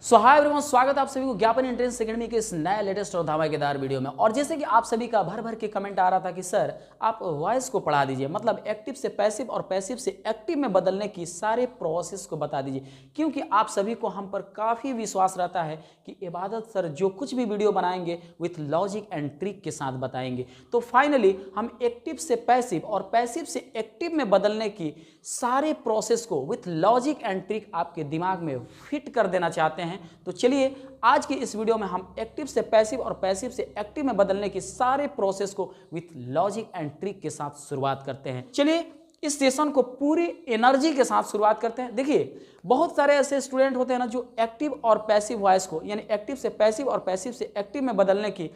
Hi everyone, स्वागत है आप सभी को ज्ञापन एंट्रेंस अकेडमी के इस नए लेटेस्ट और धमाकेदार वीडियो में। और जैसे कि आप सभी का भर भर के कमेंट आ रहा था कि सर आप वॉइस को पढ़ा दीजिए, मतलब एक्टिव से पैसिव और पैसिव से एक्टिव में बदलने की सारे प्रोसेस को बता दीजिए, क्योंकि आप सभी को हम पर काफ़ी विश्वास रहता है कि इबादत सर जो कुछ भी वीडियो बनाएंगे विथ लॉजिक एंड ट्रिक के साथ बताएंगे। तो फाइनली हम एक्टिव से पैसिव और पैसिव से एक्टिव में बदलने की सारे प्रोसेस को विथ लॉजिक एंड ट्रिक आपके दिमाग में फिट कर देना चाहते हैं। तो चलिए आज की इस वीडियो में हम एक्टिव से पैसिव और पैसिव से एक्टिव में बदलने की सारे प्रोसेस को विथ लॉजिक एंड ट्रिक के साथ शुरुआत करते हैं। चलिए इस सेशन को पूरी एनर्जी के साथ शुरुआत करते हैं। देखिए बहुत सारे ऐसे स्टूडेंट होते हैं ना जो एक्टिव और पैसिव वॉइस को यानी एक्टिव से पैसिव और पैसिव से एक्टिव में बदलने की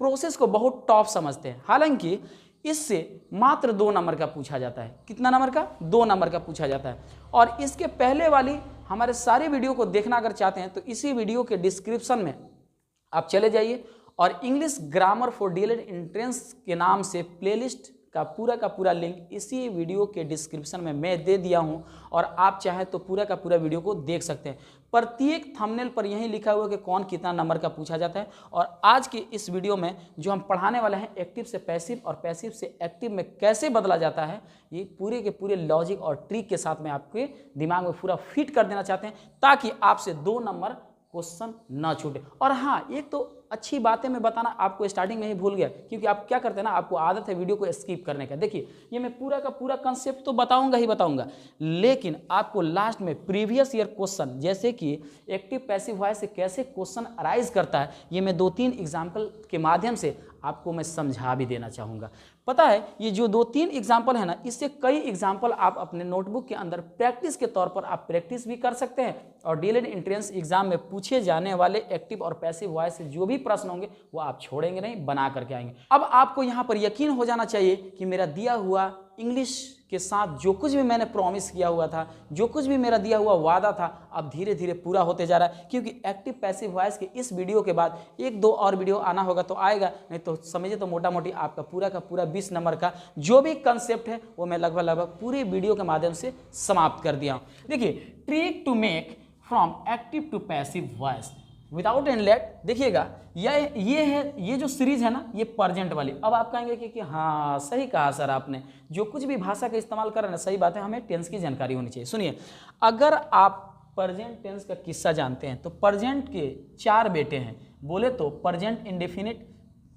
प्रोसेस को बहुत टॉप समझते हैं। हालांकि इससे मात्र 2 नंबर का पूछा जाता है। कितना नंबर का? 2 नंबर का पूछा जाता है। और इसके पहले वाली हमारे सारे वीडियो को देखना अगर चाहते हैं तो इसी वीडियो के डिस्क्रिप्शन में आप चले जाइए और English grammar for DElEd entrance के नाम से प्लेलिस्ट का पूरा लिंक इसी वीडियो के डिस्क्रिप्शन में मैं दे दिया हूं और आप चाहें तो पूरा का पूरा वीडियो को देख सकते हैं। प्रत्येक थंबनेल पर यही लिखा हुआ है कि कौन कितना नंबर का पूछा जाता है। और आज के इस वीडियो में जो हम पढ़ाने वाले हैं एक्टिव से पैसिव और पैसिव से एक्टिव में कैसे बदला जाता है, ये पूरे के पूरे लॉजिक और ट्रिक के साथ में आपके दिमाग में पूरा फिट कर देना चाहते हैं ताकि आपसे 2 नंबर क्वेश्चन ना छूटे। और हाँ, एक तो अच्छी बातें मैं बताना आपको स्टार्टिंग में ही भूल गया, क्योंकि आप क्या करते हैं ना, आपको आदत है वीडियो को स्किप करने का। देखिए ये मैं पूरा का पूरा कंसेप्ट तो बताऊंगा ही बताऊंगा, लेकिन आपको लास्ट में प्रीवियस ईयर क्वेश्चन जैसे कि एक्टिव पैसिव वॉइस से कैसे क्वेश्चन अराइज करता है, ये मैं 2-3 एग्जाम्पल के माध्यम से आपको मैं समझा भी देना चाहूँगा। पता है ये जो 2-3 एग्जाम्पल है ना, इससे कई एग्जाम्पल आप अपने नोटबुक के अंदर प्रैक्टिस के तौर पर आप प्रैक्टिस भी कर सकते हैं और डीएलएड एंट्रेंस एग्जाम में पूछे जाने वाले एक्टिव और पैसिव वॉइस से जो भी प्रश्न होंगे वो आप छोड़ेंगे नहीं, बना करके आएंगे। अब आपको यहाँ पर यकीन हो जाना चाहिए कि मेरा दिया हुआ इंग्लिश के साथ जो कुछ भी मैंने प्रॉमिस किया हुआ था, जो कुछ भी मेरा दिया हुआ वादा था, अब धीरे धीरे पूरा होते जा रहा है। क्योंकि एक्टिव पैसिव वॉइस के इस वीडियो के बाद 1-2 और वीडियो आना होगा तो आएगा, नहीं तो समझिए तो मोटा मोटी आपका पूरा का पूरा 20 नंबर का जो भी कंसेप्ट है वो मैं लगभग पूरे वीडियो के माध्यम से समाप्त कर दिया हूँ। देखिए trick to make from active to passive voice without and let. देखिएगा ये जो सीरीज है ना, ये प्रेजेंट वाली। अब आप कहेंगे कि हाँ सही कहा सर आपने, जो कुछ भी भाषा का इस्तेमाल कर रहे हैं ना, सही बात है, हमें टेंस की जानकारी होनी चाहिए। सुनिए, अगर आप प्रेजेंट टेंस का किस्सा जानते हैं तो प्रेजेंट के 4 बेटे हैं। बोले तो प्रेजेंट इंडेफिनिट,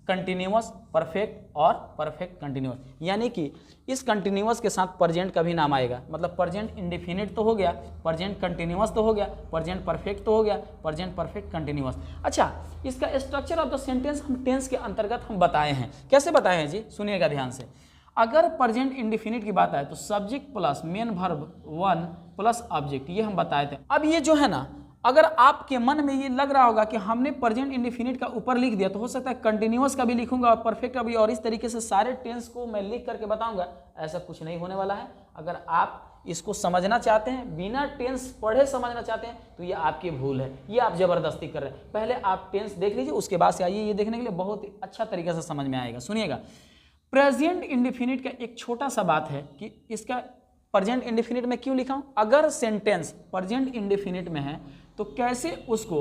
कंटिन्यूअस, परफेक्ट और परफेक्ट कंटिन्यूअस। यानी कि इस कंटिन्यूअस के साथ प्रेजेंट का भी नाम आएगा। मतलब प्रेजेंट इंडेफिनिट तो हो गया, प्रेजेंट कंटिन्यूअस तो हो गया, प्रेजेंट परफेक्ट तो हो गया, प्रेजेंट परफेक्ट कंटिन्यूअस। अच्छा, इसका स्ट्रक्चर ऑफ द सेंटेंस हम टेंस के अंतर्गत हम बताए हैं। कैसे बताए हैं जी? सुनिएगा ध्यान से। अगर प्रेजेंट इंडेफिनिट की बात आए तो subject plus main verb 1 plus object, ये हम बताए थे। अब ये जो है ना, अगर आपके मन में ये लग रहा होगा कि हमने प्रेजेंट इंडेफिनिट का ऊपर लिख दिया, तो हो सकता है कंटिन्यूअस का भी लिखूंगा और परफेक्ट का भी, और इस तरीके से सारे टेंस को मैं लिख करके बताऊंगा। ऐसा कुछ नहीं होने वाला है। अगर आप इसको समझना चाहते हैं, बिना टेंस पढ़े समझना चाहते हैं, तो ये आपकी भूल है, ये आप जबरदस्ती कर रहे हैं। पहले आप टेंस देख लीजिए, उसके बाद से आइए ये देखने के लिए, बहुत ही अच्छा तरीके से समझ में आएगा। सुनिएगा, प्रेजेंट इंडेफिनिट का एक छोटा सा बात है कि इसका प्रेजेंट इंडेफिनिट में क्यों लिखा हूं। अगर सेंटेंस प्रेजेंट इंडेफिनिट में है तो कैसे उसको,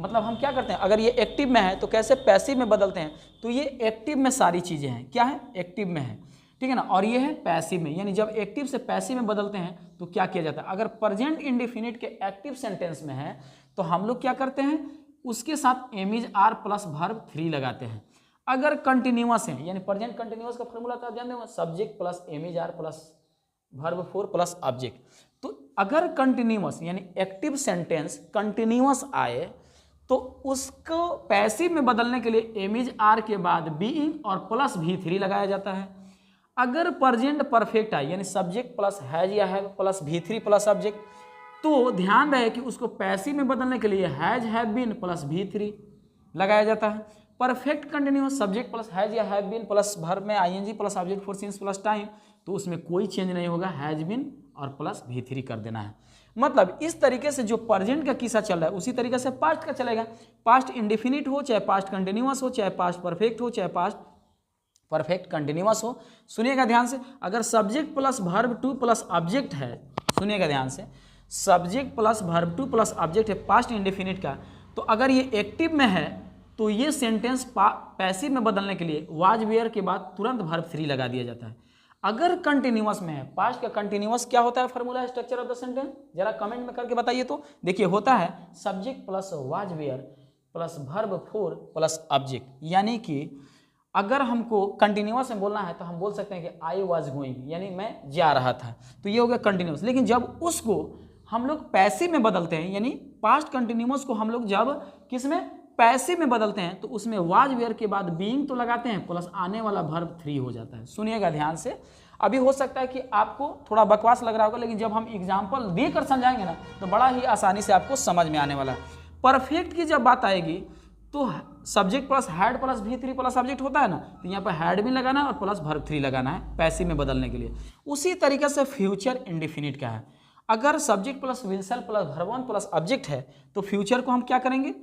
मतलब हम क्या करते हैं, अगर ये एक्टिव में है तो कैसे पैसिव में बदलते हैं। तो ये एक्टिव में सारी चीज़ें हैं। क्या है? एक्टिव में है, ठीक है ना। और ये है पैसिव में, यानी जब एक्टिव से पैसिव में बदलते हैं तो क्या किया जाता है। अगर प्रेजेंट इंडेफिनिट के एक्टिव सेंटेंस में है तो हम लोग क्या करते हैं, उसके साथ एमिज आर प्लस वर्ब 3 लगाते हैं। अगर कंटिन्यूअस है, यानी प्रेजेंट कंटिन्यूअस का फॉर्मूला तो आप जानते हो, subject plus am is are plus verb 4 plus object. तो अगर कंटिन्यूअस यानी एक्टिव सेंटेंस कंटिन्यूअस आए तो उसको पैसिव में बदलने के लिए एमिज आर के बाद बीइंग और प्लस V3 लगाया जाता है। अगर प्रेजेंट परफेक्ट आए, यानी सब्जेक्ट प्लस हैज या have plus V3 plus object, तो ध्यान रहे कि उसको पैसिव में बदलने के लिए has have been plus V3 लगाया जाता है। Perfect continuous subject plus has या हैव बीन प्लस वर्ब में ING plus object for since plus time, तो उसमें कोई चेंज नहीं होगा, हैज बीन और प्लस V3 कर देना है। मतलब इस तरीके से जो प्रेजेंट का किस्सा चल रहा है उसी तरीके से पास्ट का चलेगा। पास्ट इंडेफिनिट हो, चाहे पास्ट कंटिन्यूअस हो, चाहे पास्ट परफेक्ट हो, चाहे पास्ट परफेक्ट कंटिन्यूअस हो। सुनिएगा ध्यान से, अगर subject plus verb 2 plus object है, सुनिएगा ध्यान से, subject plus verb 2 plus object है पास्ट इंडेफिनिट का, तो अगर ये एक्टिव में है तो ये सेंटेंस पैसिव में बदलने के लिए वाज वेयर के बाद तुरंत वर्ब 3 लगा दिया जाता है। अगर कंटिन्यूअस में है, पास्ट का कंटिन्यूअस क्या होता है formula structure of the sentence, जरा कमेंट में करके बताइए। तो देखिए होता है subject plus was were plus verb 4 plus object, यानी कि अगर हमको कंटिन्यूअस में बोलना है तो हम बोल सकते हैं कि आई वाज गोइंग, यानी मैं जा रहा था, तो ये हो गया कंटिन्यूअस। लेकिन जब उसको हम लोग पैसिव में बदलते हैं, यानी पास्ट कंटिन्यूअस को हम लोग जब किस में पैसिव में बदलते हैं, तो उसमें वाज वेयर के बाद बीइंग तो लगाते हैं प्लस आने वाला वर्ब 3 हो जाता है। सुनिएगा ध्यान से, अभी हो सकता है कि आपको थोड़ा बकवास लग रहा होगा, लेकिन जब हम एग्जाम्पल देकर समझाएंगे ना तो बड़ा ही आसानी से आपको समझ में आने वाला है। परफेक्ट की जब बात आएगी तो subject plus had plus V3 plus subject होता है ना, तो यहाँ पर हैड भी लगाना है और प्लस वर्ब 3 लगाना है पैसिव में बदलने के लिए। उसी तरीके से फ्यूचर इंडेफिनिट का है, अगर subject plus will shell plus verb 1 plus object है तो फ्यूचर को हम क्या करेंगे,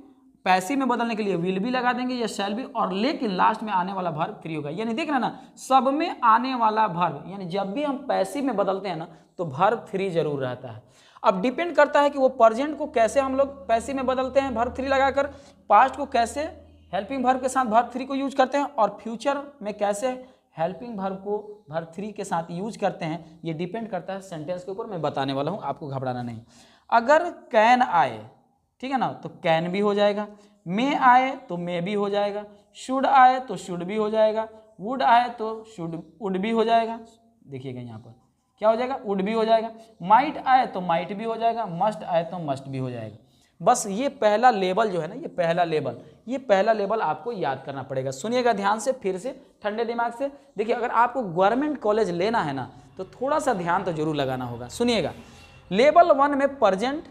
पैसिव में बदलने के लिए विल भी लगा देंगे या शैल भी, और लेकिन लास्ट में आने वाला वर्ब 3 होगा। यानी देख रहे ना, सब में आने वाला वर्ब, यानी जब भी हम पैसिव में बदलते हैं ना तो वर्ब 3 जरूर रहता है। अब डिपेंड करता है कि वो प्रेजेंट को कैसे हम लोग पैसिव में बदलते हैं वर्ब 3 लगाकर, पास्ट को कैसे हेल्पिंग वर्ब के साथ वर्ब 3 को यूज करते हैं, और फ्यूचर में कैसे हेल्पिंग वर्ब को वर्ब 3 के साथ यूज करते हैं। ये डिपेंड करता है सेंटेंस के ऊपर, मैं बताने वाला हूँ, आपको घबराना नहीं। अगर कैन आए, ठीक है ना, तो कैन भी हो जाएगा, मे आए तो मे भी हो जाएगा, शुड आए तो शुड भी हो जाएगा, वुड आए तो वुड भी हो जाएगा। देखिएगा यहाँ पर क्या हो जाएगा, वुड भी हो जाएगा, माइट आए तो माइट भी हो जाएगा, मस्ट आए तो मस्ट भी हो जाएगा। बस ये पहला लेवल जो है ना, ये पहला लेवल आपको याद करना पड़ेगा। सुनिएगा ध्यान से, फिर से ठंडे दिमाग से। देखिए अगर आपको गवर्नमेंट कॉलेज लेना है ना तो थोड़ा सा ध्यान तो जरूर लगाना होगा। सुनिएगा, लेवल 1 में प्रेजेंट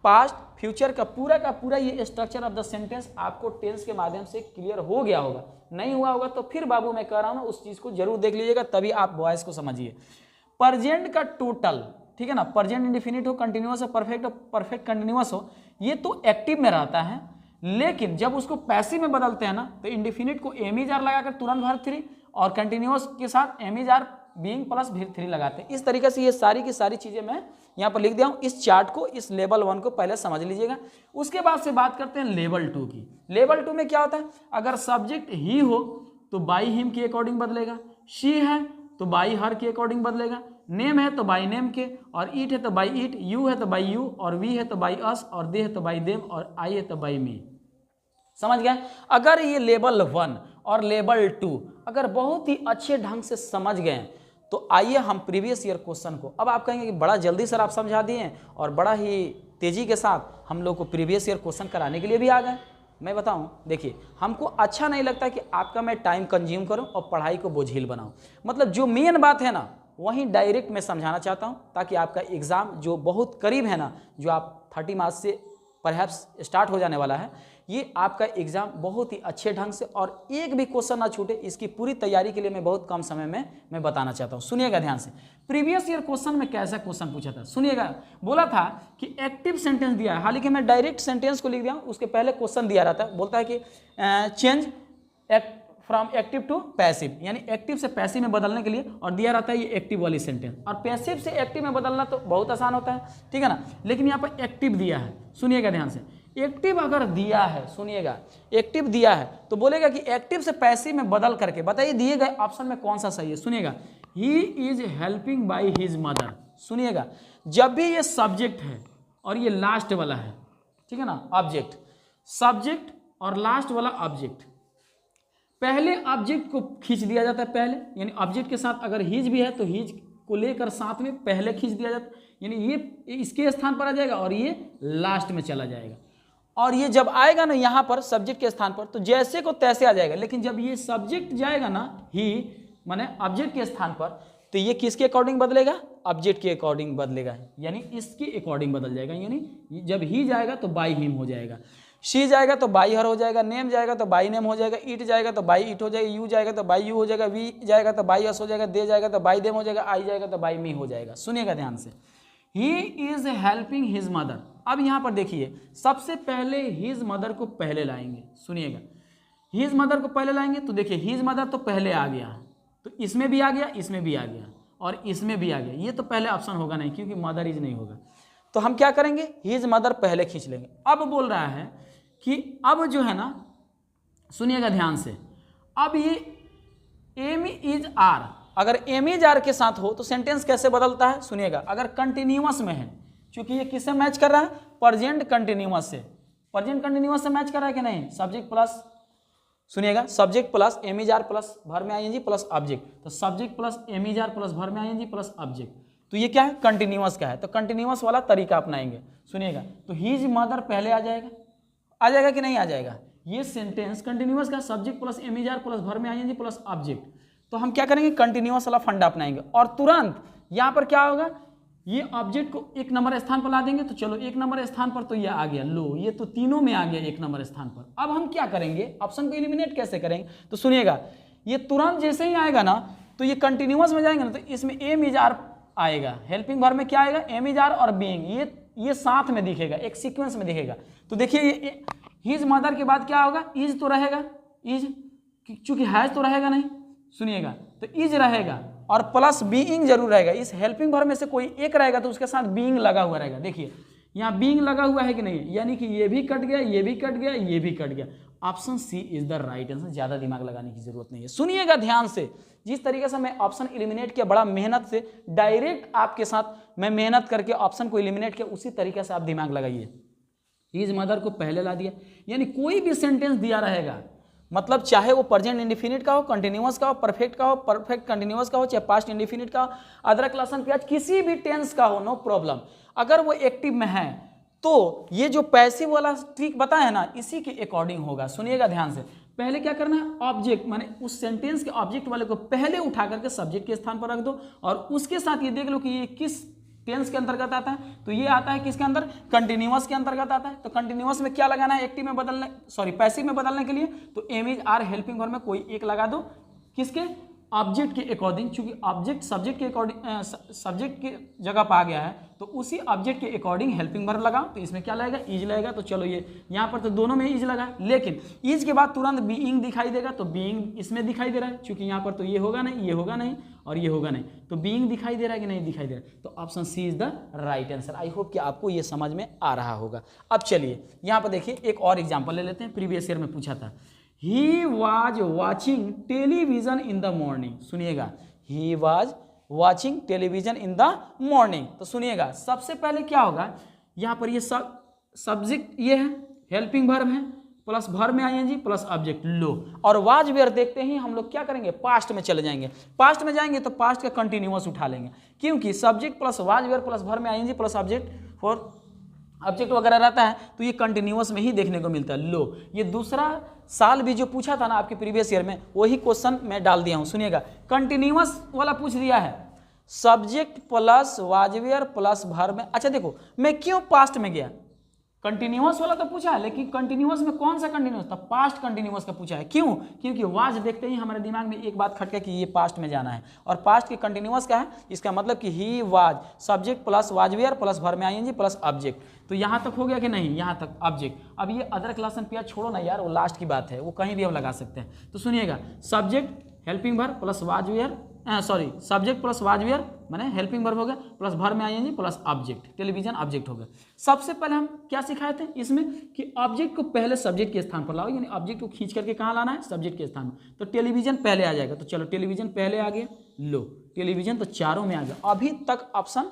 पास्ट फ्यूचर का पूरा ये स्ट्रक्चर ऑफ द सेंटेंस आपको टेंस के माध्यम से क्लियर हो गया होगा। नहीं हुआ होगा तो फिर बाबू मैं कह रहा हूँ ना, उस चीज़ को जरूर देख लीजिएगा, तभी आप वॉइस को समझिए। प्रेजेंट का टोटल, ठीक है ना, प्रेजेंट इंडेफिनिट हो, कंटिन्यूअस हो, परफेक्ट कंटिन्यूअस हो, ये तो एक्टिव में रहता है। लेकिन जब उसको पैसिव में बदलते हैं ना तो इंडेफिनिट को एम इज आर लगाकर तुरंत वर्ब 3 और कंटिन्यूअस के साथ am is are being plus verb 3 लगाते हैं। इस तरीके से ये सारी की सारी चीजें मैं यहाँ पर लिख दिया हूँ। इस चार्ट को, इस लेवल 1 को पहले समझ लीजिएगा। उसके बाद से बात करते हैं लेवल 2 की। लेवल 2 में क्या होता है, अगर सब्जेक्ट ही हो तो बाई हिम के अकॉर्डिंग बदलेगा, शी है तो बाई हर के अकॉर्डिंग बदलेगा, नेम है तो बाई नेम के, और ईट है तो बाई ईट, यू है तो बाई यू, और वी है तो बाई अस, और दे है तो बाई देम, और आई है तो बाई मी। समझ गए। अगर ये लेवल 1 और लेवल 2 अगर बहुत ही अच्छे ढंग से समझ गए तो आइए हम प्रीवियस ईयर क्वेश्चन को, अब आप कहेंगे कि बड़ा जल्दी सर आप समझा दिए और बड़ा ही तेजी के साथ हम लोग को प्रीवियस ईयर क्वेश्चन कराने के लिए भी आ गए। मैं बताऊं, देखिए हमको अच्छा नहीं लगता कि आपका मैं टाइम कंज्यूम करूं और पढ़ाई को बोझिल बनाऊं। मतलब जो मेन बात है ना वहीं डायरेक्ट मैं समझाना चाहता हूं, ताकि आपका एग्जाम जो बहुत करीब है ना, जो आप 30 मार्च से परहैप्स स्टार्ट हो जाने वाला है, ये आपका एग्जाम बहुत ही अच्छे ढंग से और एक भी क्वेश्चन ना छूटे, इसकी पूरी तैयारी के लिए मैं बहुत कम समय में मैं बताना चाहता हूँ। सुनिएगा ध्यान से। प्रीवियस ईयर क्वेश्चन में कैसा क्वेश्चन पूछा था, सुनिएगा। बोला था कि एक्टिव सेंटेंस दिया है, हालांकि मैं डायरेक्ट सेंटेंस को लिख दिया हूँ, उसके पहले क्वेश्चन दिया रहता है। बोलता है कि change from active to passive, यानी एक्टिव से पैसिव में बदलने के लिए, और दिया रहता है ये एक्टिव वाली सेंटेंस। और पैसिव से एक्टिव में बदलना तो बहुत आसान होता है, ठीक है ना, लेकिन यहाँ पर एक्टिव दिया है। सुनिएगा ध्यान से, एक्टिव अगर दिया है, सुनिएगा, एक्टिव दिया है तो बोलेगा कि एक्टिव से पैसिव में बदल करके बताइए दिए गए ऑप्शन में कौन सा सही है। सुनिएगा, he is helping by his mother. सुनिएगा, जब भी ये सब्जेक्ट है और ये लास्ट वाला है, ठीक है ना, ऑब्जेक्ट, सब्जेक्ट और लास्ट वाला ऑब्जेक्ट, पहले ऑब्जेक्ट को खींच दिया जाता है पहले, यानी ऑब्जेक्ट के साथ अगर हिज भी है तो हिज को लेकर साथ में पहले खींच दिया जाता है, यानी ये इसके स्थान पर आ जाएगा और ये लास्ट में चला जाएगा। और ये जब आएगा ना यहाँ पर सब्जेक्ट के स्थान पर तो जैसे को तैसे आ जाएगा, लेकिन जब ये सब्जेक्ट जाएगा ना ही माने ऑब्जेक्ट के स्थान पर, तो ये किसके अकॉर्डिंग बदलेगा, ऑब्जेक्ट के अकॉर्डिंग बदलेगा, यानी इसके अकॉर्डिंग बदल जाएगा। यानी जब ही जाएगा तो बाई हिम हो जाएगा, शी जाएगा तो बाई हर हो जाएगा, नेम जाएगा तो बाई नेम हो जाएगा, ईट जाएगा तो बाई ईट हो जाएगा, यू जाएगा तो बाई यू हो जाएगा, वी जाएगा तो बाई अस हो जाएगा, दे जाएगा तो बाई देम हो जाएगा, आई जाएगा तो बाई मी हो जाएगा। सुनिएगा ध्यान से, he is helping his mother. अब यहाँ पर देखिए, सबसे पहले हिज मदर को पहले लाएंगे। सुनिएगा, हिज मदर को पहले लाएंगे तो देखिए हिज मदर तो पहले आ गया, तो इसमें भी आ गया, इसमें भी आ गया और इसमें भी आ गया। ये तो पहले ऑप्शन होगा नहीं क्योंकि मदर इज नहीं होगा, तो हम क्या करेंगे, हिज मदर पहले खींच लेंगे। अब बोल रहा है कि अब जो है ना, सुनिएगा ध्यान से, अब ये एम इज आर, अगर एम इज आर के साथ हो तो सेंटेंस कैसे बदलता है, सुनिएगा। अगर कंटिन्यूअस में है, क्योंकि ये किससे मैच कर रहा है, प्रेजेंट कंटिन्यूअस से, प्रेजेंट कंटिन्यूअस से मैच कर रहा है कि नहीं, सब्जेक्ट प्लस, सुनिएगा, subject plus am is are plus verb में आईएनजी प्लस ऑब्जेक्ट, तो subject plus am is are plus verb में आईएनजी प्लस ऑब्जेक्ट, तो ये क्या है, कंटिन्यूअस का है, तो कंटिन्यूअस वाला तरीका अपनाएंगे। सुनिएगा, तो हीज मदर पहले आ जाएगा कि नहीं आ जाएगा, ये सेंटेंस कंटिन्यूअस का, subject plus am is are plus verb में आईएनजी प्लस ऑब्जेक्ट, तो हम क्या करेंगे, कंटिन्यूअस वाला फंडा अपनाएंगे और तुरंत यहाँ पर क्या होगा, ये ऑब्जेक्ट को एक नंबर स्थान पर ला देंगे, तो चलो एक नंबर स्थान पर तो ये आ गया, लो ये तो तीनों में आ गया एक नंबर स्थान पर। अब हम क्या करेंगे, ऑप्शन को एलिमिनेट कैसे करेंगे, तो सुनिएगा, ये तुरंत जैसे ही आएगा ना, तो ये कंटिन्यूअस में जाएंगे ना, तो इसमें एम इज आर आएगा, हेल्पिंग वर्ब में क्या आएगा, एम इज आर और बीइंग, ये साथ में दिखेगा, एक सीक्वेंस में दिखेगा। तो देखिए हिज मदर के बाद क्या होगा, इज तो रहेगा, इज, चूंकि हैज तो रहेगा नहीं, सुनिएगा, तो इज रहेगा और प्लस बीइंग जरूर रहेगा, इस हेल्पिंग वर्ब में से कोई एक रहेगा तो उसके साथ बीइंग लगा हुआ रहेगा। देखिए यहाँ बीइंग लगा हुआ है कि नहीं, यानी कि ये भी कट गया, ये भी कट गया, ये भी कट गया। Option C is the right answer, ज्यादा दिमाग लगाने की जरूरत नहीं है। सुनिएगा ध्यान से, जिस तरीके से मैं ऑप्शन एलिमिनेट किया, बड़ा मेहनत से, डायरेक्ट आपके साथ मैं मेहनत करके ऑप्शन को एलिमिनेट किया, उसी तरीके से आप दिमाग लगाइए। हिज मदर को पहले ला दिया, यानी कोई भी सेंटेंस दिया रहेगा, मतलब चाहे वो प्रेजेंट इंडिफिनिट का हो, कंटिन्यूअस का हो, परफेक्ट का हो, परफेक्ट कंटिन्यूअस का हो, चाहे पास्ट इंडिफिनिट का हो, अदरक लहसुन प्याज, किसी भी टेंस का हो, नो प्रॉब्लम। अगर वो एक्टिव में है तो ये जो पैसिव वाला ट्रिक बताया ना, इसी के अकॉर्डिंग होगा। सुनिएगा ध्यान से, पहले क्या करना है, ऑब्जेक्ट माने उस सेंटेंस के ऑब्जेक्ट वाले को पहले उठा करके सब्जेक्ट के स्थान पर रख दो, और उसके साथ ये देख लो कि ये किस टेंस के अंतर्गत आता है, तो ये आता है किसके अंदर, कंटिन्यूअस के अंतर्गत आता है। तो कंटिन्यूअस में क्या लगाना है, एक्टिव में बदलने, सॉरी पैसिव में बदलने के लिए, तो am is are helping verb में कोई एक लगा दो, किसके, ऑब्जेक्ट के अकॉर्डिंग, चूंकि ऑब्जेक्ट सब्जेक्ट के अकॉर्डिंग, सब्जेक्ट की जगह पर आ गया है, तो उसी ऑब्जेक्ट के अकॉर्डिंग हेल्पिंग वर्ब लगाओ, तो इसमें क्या लगेगा, इज लगेगा। तो चलो ये यहाँ पर तो दोनों में इज लगा, लेकिन इज के बाद तुरंत बीइंग दिखाई देगा, तो बीइंग इसमें दिखाई दे रहा है, चूंकि यहाँ पर तो ये होगा नहीं, ये होगा नहीं और ये होगा नहीं, तो बीइंग दिखाई दे रहा है कि नहीं दिखाई दे रहा है, तो option C is the right answer. I hope कि आपको ये समझ में आ रहा होगा। अब चलिए यहाँ पर देखिए एक और एग्जाम्पल ले लेते हैं, प्रीवियस ईयर में पूछा था। He was watching television in the morning। सुनिएगा, he was watching television in the morning। तो सुनिएगा, सबसे पहले क्या होगा, यहाँ पर ये सब्जेक्ट ये है, हेल्पिंग वर्ब है, प्लस वर्ब में आईएनजी प्लस ऑब्जेक्ट, लो, और वाज वेयर देखते ही हम लोग क्या करेंगे, पास्ट में चले जाएंगे। पास्ट में जाएंगे तो पास्ट का कंटिन्यूअस उठा लेंगे, क्योंकि subject plus was were plus verb में ING plus object for object वगैरह रहता है, तो ये कंटिन्यूअस में ही देखने को मिलता है। लो, ये दूसरा साल भी जो पूछा था ना आपके प्रीवियस ईयर में, वही क्वेश्चन मैं डाल दिया हूँ। सुनिएगा, कंटिन्यूअस वाला पूछ दिया है, subject plus was were plus verb में। अच्छा देखो, मैं क्यों पास्ट में गया, कंटिन्यूअस वाला तो पूछा है, लेकिन कंटिन्यूअस में कौन सा कंटिन्यूअस था, पास्ट कंटिन्यूअस का पूछा है। क्यों, क्योंकि वाज देखते ही हमारे दिमाग में एक बात खटका कि ये पास्ट में जाना है, और पास्ट के कंटिन्यूअस का है, इसका मतलब कि he was, subject plus was were plus verb में आईएनजी प्लस ऑब्जेक्ट। तो यहाँ तक हो गया कि नहीं, यहाँ तक ऑब्जेक्ट। अब ये अदरक लहसुन प्याज छोड़ो ना यार, वो लास्ट की बात है, वो कहीं भी हम लगा सकते हैं। तो सुनिएगा, subject helping verb plus was were, sorry subject plus was were माने हेल्पिंग वर्ब हो गया, प्लस वर्ब में ING plus object, television object हो गया। सबसे पहले हम क्या सिखाए थे इसमें कि ऑब्जेक्ट को पहले सब्जेक्ट के स्थान पर लाओ, यानी ऑब्जेक्ट को खींच करके कहाँ लाना है, सब्जेक्ट के स्थान में। तो टेलीविजन पहले आ जाएगा, तो चलो टेलीविजन पहले आ गया, लो टेलीविजन तो चारों में आ गया। अभी तक ऑप्शन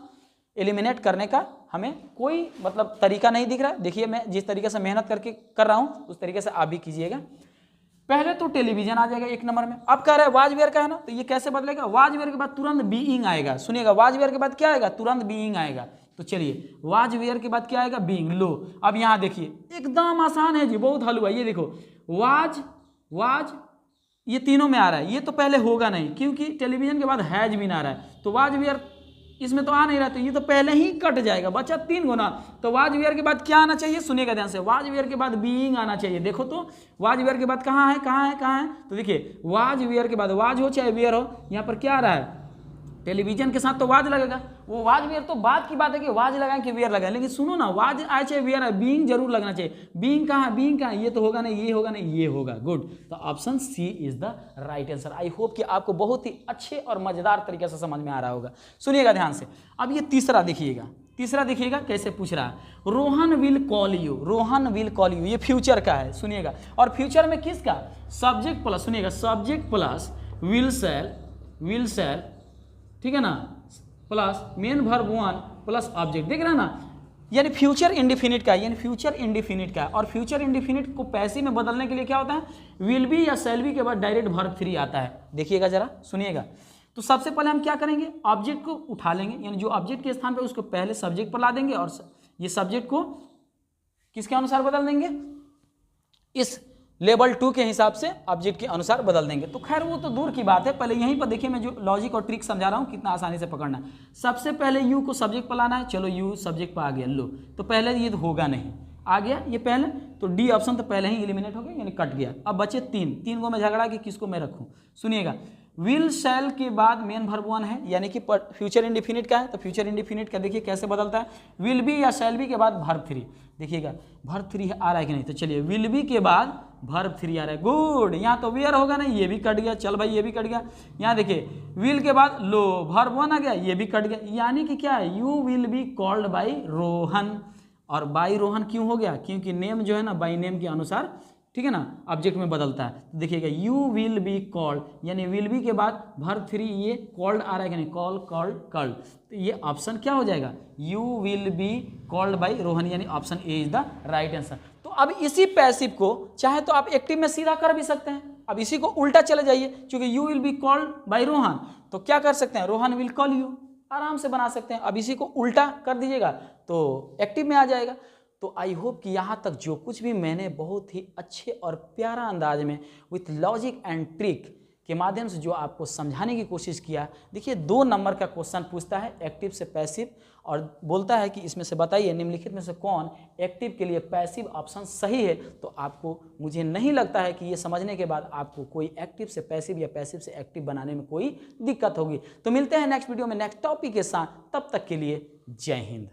एलिमिनेट करने का हमें कोई मतलब तरीका नहीं दिख रहा है। देखिए मैं जिस तरीके से मेहनत करके कर रहा हूँ उस तरीके से आप भी कीजिएगा। पहले तो टेलीविजन आ जाएगा एक नंबर में। अब कह रहा है वाज वेयर का है ना, तो ये कैसे बदलेगा, वाज वेयर के बाद तुरंत बीइंग आएगा। सुनिएगा, वाज वेयर के बाद क्या आएगा, तुरंत बीइंग आएगा। तो चलिए वाज वेयर के बाद क्या आएगा, बीइंग। लो अब यहाँ देखिए एकदम आसान है जी, बहुत हलवा। ये देखो वाज वाज ये तीनों में आ रहा है, ये तो पहले होगा नहीं क्योंकि टेलीविजन के बाद हैज भी ना आ रहा है, तो वाज वेयर इसमें तो आ नहीं रहा, तो ये तो पहले ही कट जाएगा, बचा 3 गुना। तो वाज वेयर के बाद क्या आना चाहिए, सुनिएगा ध्यान से, वाज वेयर के बाद बीइंग आना चाहिए। देखो तो वाज वेयर के बाद कहाँ है, कहाँ है, कहाँ है, तो देखिए वाज वेयर के बाद वाज हो चाहे वेयर हो, यहाँ पर क्या आ रहा है, टेलीविजन के साथ तो वाज लगेगा। वो वाज वेयर तो बात की बात है कि वाज लगाएं कि वेयर लगाएं, लेकिन सुनो ना, वाज आए चाहे वेयर आए, बीइंग जरूर लगना चाहिए। बीइंग कहाँ है, बीइंग कहाँ है, ये तो होगा नहीं, ये होगा नहीं, ये होगा। गुड, तो option C is the right answer. I hope कि आपको बहुत ही अच्छे और मजेदार तरीके से समझ में आ रहा होगा। सुनिएगा ध्यान से। अब ये तीसरा देखिएगा, तीसरा देखिएगा कैसे पूछ रहा है, Rohan will call you, Rohan will call you, ये फ्यूचर का है, सुनिएगा। और फ्यूचर में किसका, सब्जेक्ट प्लस, सुनिएगा, सब्जेक्ट प्लस विल सेल, ठीक है ना, plus main verb one plus object, देख रहे हैं ना, यानी फ्यूचर इंडिफिनिट का है, यानी फ्यूचर इंडिफिनिट का है। और फ्यूचर इंडिफिनिट को पैसिव में बदलने के लिए क्या होता है, विल बी या शैल बी के बाद डायरेक्ट वर्ब 3 आता है। देखिएगा जरा, सुनिएगा। तो सबसे पहले हम क्या करेंगे, ऑब्जेक्ट को उठा लेंगे, यानी जो ऑब्जेक्ट के स्थान पे उसको पहले सब्जेक्ट पर ला देंगे और ये सब्जेक्ट को किसके अनुसार बदल देंगे, इस लेवल 2 के हिसाब से ऑब्जेक्ट के अनुसार बदल देंगे। तो खैर वो तो दूर की बात है, पहले यहीं पर देखिए मैं जो लॉजिक और ट्रिक समझा रहा हूँ कितना आसानी से पकड़ना है। सबसे पहले यू को सब्जेक्ट पर लाना है, चलो यू सब्जेक्ट पर आ गया, लो तो पहले ये तो होगा नहीं, आ गया ये पहले, तो डी ऑप्शन तो पहले ही एलिमिनेट हो गया, यानी कट गया। अब बचे 3 को मैं झगड़ा कि किसको मैं रखूँ, सुनिएगा। विल शैल के बाद मेन वर्ब वन है, यानी कि फ्यूचर इंडिफिनिट का है, तो फ्यूचर इंडिफिनिट का देखिए कैसे बदलता है, विल बी या शैल बी के बाद वर्ब 3, देखिएगा वर्ब 3 आ रहा है कि नहीं, तो चलिए विल बी के बाद वर्ब 3 आ रहा है, गुड। यहाँ तो वेयर होगा नहीं, ये भी कट गया, चल भाई ये भी कट गया। यहाँ देखिए विल के बाद लो वर्ब 1 आ गया, ये भी कट गया, यानी कि क्या है, you will be called by Rohan. और बाई रोहन क्यों हो गया, क्योंकि नेम जो है ना बाई नेम के अनुसार, ठीक है ना, ऑब्जेक्ट में बदलता है। तो देखिएगा यू विल बी कॉल्ड, यानी विल बी के बाद वर्ब 3, ये कॉल्ड आ रहा है कि नहीं, कॉल कॉल्ड कॉल्ड, तो ये ऑप्शन क्या हो जाएगा, you will be called by Rohan, यानी option A is the right answer. तो अब इसी पैसिव को चाहे तो आप एक्टिव में सीधा कर भी सकते हैं, अब इसी को उल्टा चले जाइए, क्योंकि you will be called by Rohan, तो क्या कर सकते हैं, रोहन विल कॉल यू, आराम से बना सकते हैं। अब इसी को उल्टा कर दीजिएगा तो एक्टिव में आ जाएगा। तो आई होप कि यहाँ तक जो कुछ भी मैंने बहुत ही अच्छे और प्यारा अंदाज में विथ लॉजिक एंड ट्रिक के माध्यम से जो आपको समझाने की कोशिश किया। देखिए 2 नंबर का क्वेश्चन पूछता है एक्टिव से पैसिव, और बोलता है कि इसमें से बताइए निम्नलिखित में से कौन एक्टिव के लिए पैसिव ऑप्शन सही है। तो आपको, मुझे नहीं लगता है कि ये समझने के बाद आपको कोई एक्टिव से पैसिव या पैसिव से एक्टिव बनाने में कोई दिक्कत होगी। तो मिलते हैं नेक्स्ट वीडियो में नेक्स्ट टॉपिक के साथ, तब तक के लिए जय हिंद।